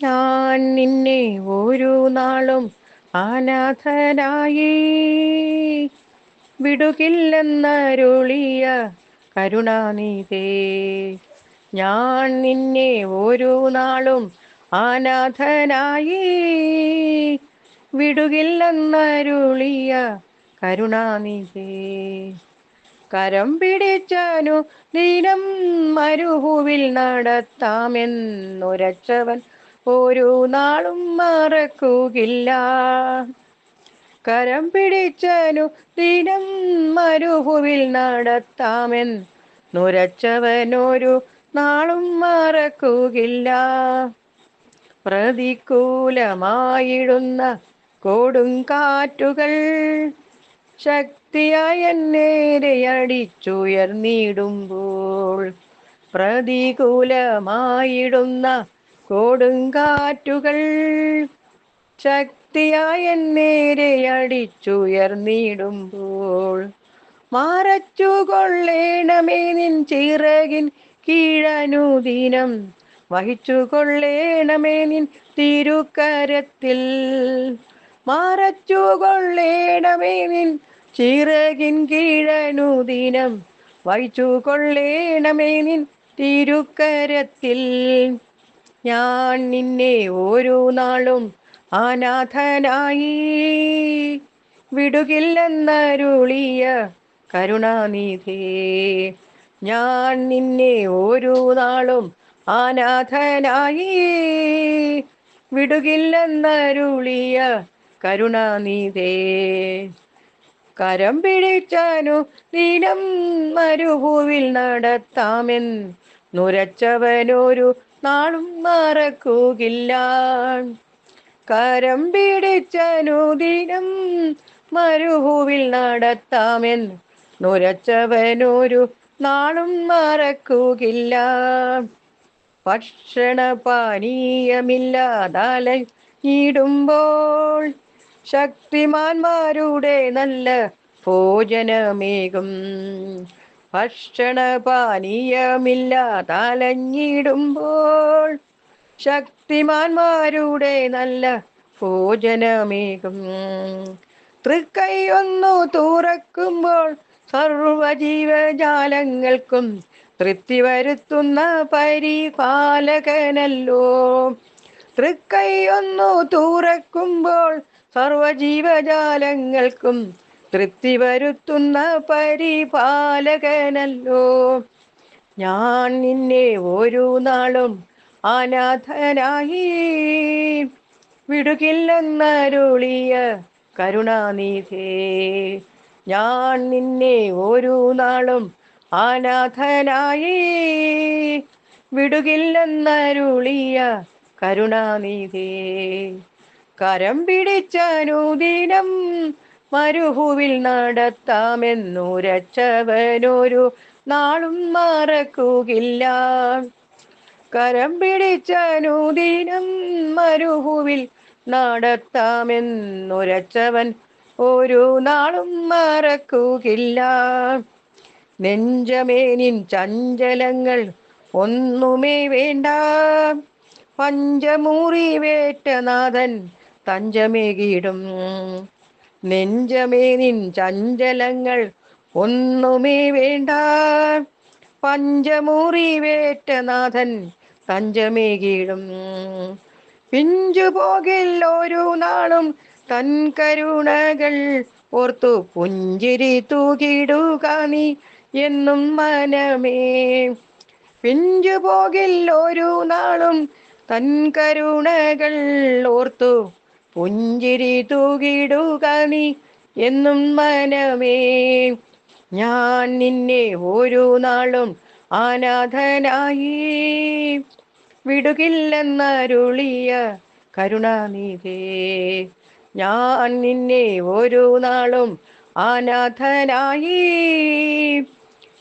ഞാൻ നിന്നെ ഒരു നാളും അനാഥനായി വിടുകില്ലെന്നരുളിയ കരുണാനിധേ. ഞാൻ നിന്നെ ഒരു നാളും അനാഥനായി വിടുകില്ലെന്നരുളിയ കരുണാനിധേ. കരം പിടിച്ചനു ദിനം മരുഭുവിൽ നടത്താമെന്നുരച്ചവൻ ഒരു നാളും മറക്കുകയില്ല. കരം പിടിച്ചനു ദിനം മരുഭുവിൽ നടത്താമെന്നുരച്ചവനൊരു നാളും മറക്കുകയില്ല. പ്രതികൂലമായിടുന്ന കൊടുങ്കാറ്റുകൾ ശക്തിയായ നേരെ അടിച്ചുയർന്നിടുമ്പോൾ, പ്രതികൂലമായിടുന്ന കൊടുങ്കാറ്റുകൾ ശക്തിയായ നേരെ അടിച്ചുയർന്നിടുമ്പോൾ, മറച്ചു കൊള്ളേണമേ നിൻ ചിറകിൻ കീഴനുദിനം, വഹിച്ചു കൊള്ളേണമേ നിൻ തിരുക്കരത്തിൽ. മറച്ചു കൊള്ളേണമേ നിൻ ചിറകിൻ കീഴനുദിനം, വഹിച്ചു കൊള്ളേണമേ നിൻ തിരുക്കരത്തിൽ. ഞാൻ നിന്നെ ഒരു നാളും അനാഥനായി വിടുകില്ലെന്നരുളിയ കരുണാനിധേ. ഞാൻ നിന്നെ ഒരു നാളും അനാഥനായി വിടുകില്ലെന്നരുളിയ കരുണാനിധേ. കരം പിടിച്ചനു ദിനം മരുഭൂവിൽ നടത്താമെന്നുരച്ചവനൊരു നാളും മറക്കുകയില്ല. കരം പിടിച്ചനുദിനം മരുഭൂവിൽ നടത്താമെന്നുരച്ചവനൊരു നാളും മറക്കുകയില്ല. ഭക്ഷണപാനീയമില്ലാതലഞ്ഞിടുമ്പോൾ ശക്തിമാന്മാരുടെ നല്ല ഭോജനമേകും. ഭക്ഷണപാനീയമില്ലാതലഞ്ഞിടുമ്പോൾ ശക്തിമാന്മാരുടെ നല്ല ഭോജനമേകും. തൃക്കൈയൊന്നു തുറക്കുമ്പോൾ സർവജീവജാലങ്ങൾക്കും തൃപ്തി വരുത്തുന്ന പരിപാലകനല്ലോ. തൃക്കൈയൊന്നു തുറക്കുമ്പോൾ സർവജീവജാലങ്ങൾക്കും തൃപ്തി വരുത്തുന്ന പരിപാലകനല്ലോ. ഞാൻ നിന്നെ ഒരു നാളും അനാഥനായി വിടുകില്ലെന്നരുളിയ കരുണാനിധേ. ഞാൻ നിന്നെ ഒരു നാളും അനാഥനായി വിടുകില്ലെന്നരുളിയ കരുണാനിധേ. കരം പിടിച്ചനുദിനം മരുഭുവിൽ നടത്താമെന്നുരച്ചവനൊരു നാളും മറക്കുകയില്ല. കരം പിടിച്ചനുദിനം മരുഭുവിൽ നടത്താമെന്നുരച്ചവൻ ഒരു നാളും മറക്കുകയില്ല. നെഞ്ചമേ നിൻ ചഞ്ചലങ്ങൾ ഒന്നുമേ വേണ്ട, പഞ്ചമുറിവേറ്റ നാഥൻ തഞ്ചമേകിടും. നെഞ്ചമേ നിൻ ചഞ്ചലങ്ങൾ ഒന്നുമേ വേണ്ട, പഞ്ചമുറിവേറ്റ നാഥൻ തഞ്ചമേകിടും. പിഞ്ചുപോകിൽ ഒരു നാളും തൻ കരുണകൾ ഓർത്തു പുഞ്ചിരി തൂകിടുക നീ എന്നും മനമേ. പിഞ്ചുപോകിൽ ഒരു നാളും തൻ കരുണകൾ ഓർത്തു പുഞ്ചിരി തൂകിടുക നീ എന്നും മനമേ. ഞാൻ നിന്നെ ഒരു നാളും അനാഥനായി വിടുകില്ലെന്നരുളിയ കരുണാനിധേ. ഞാൻ നിന്നെ ഒരു നാളും അനാഥനായി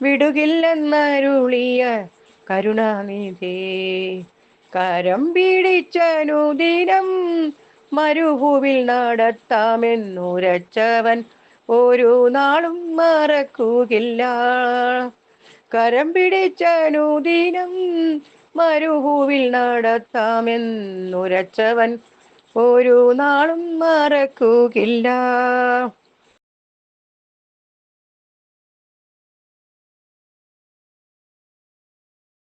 വിടുകില്ലെന്നരുളിയ കരുണാനിധേ. കരം പിടിച്ചനുദിനം മരുഭൂവിൽ നടത്താമെന്നുരച്ചവൻ ഒരു നാളും മറക്കുകയില്ല. കരം പിടിച്ചനുദിനം മരുഭൂവിൽ നടത്താമെന്നുരച്ചവൻ ഒരു നാളും മറക്കുകയില്ല.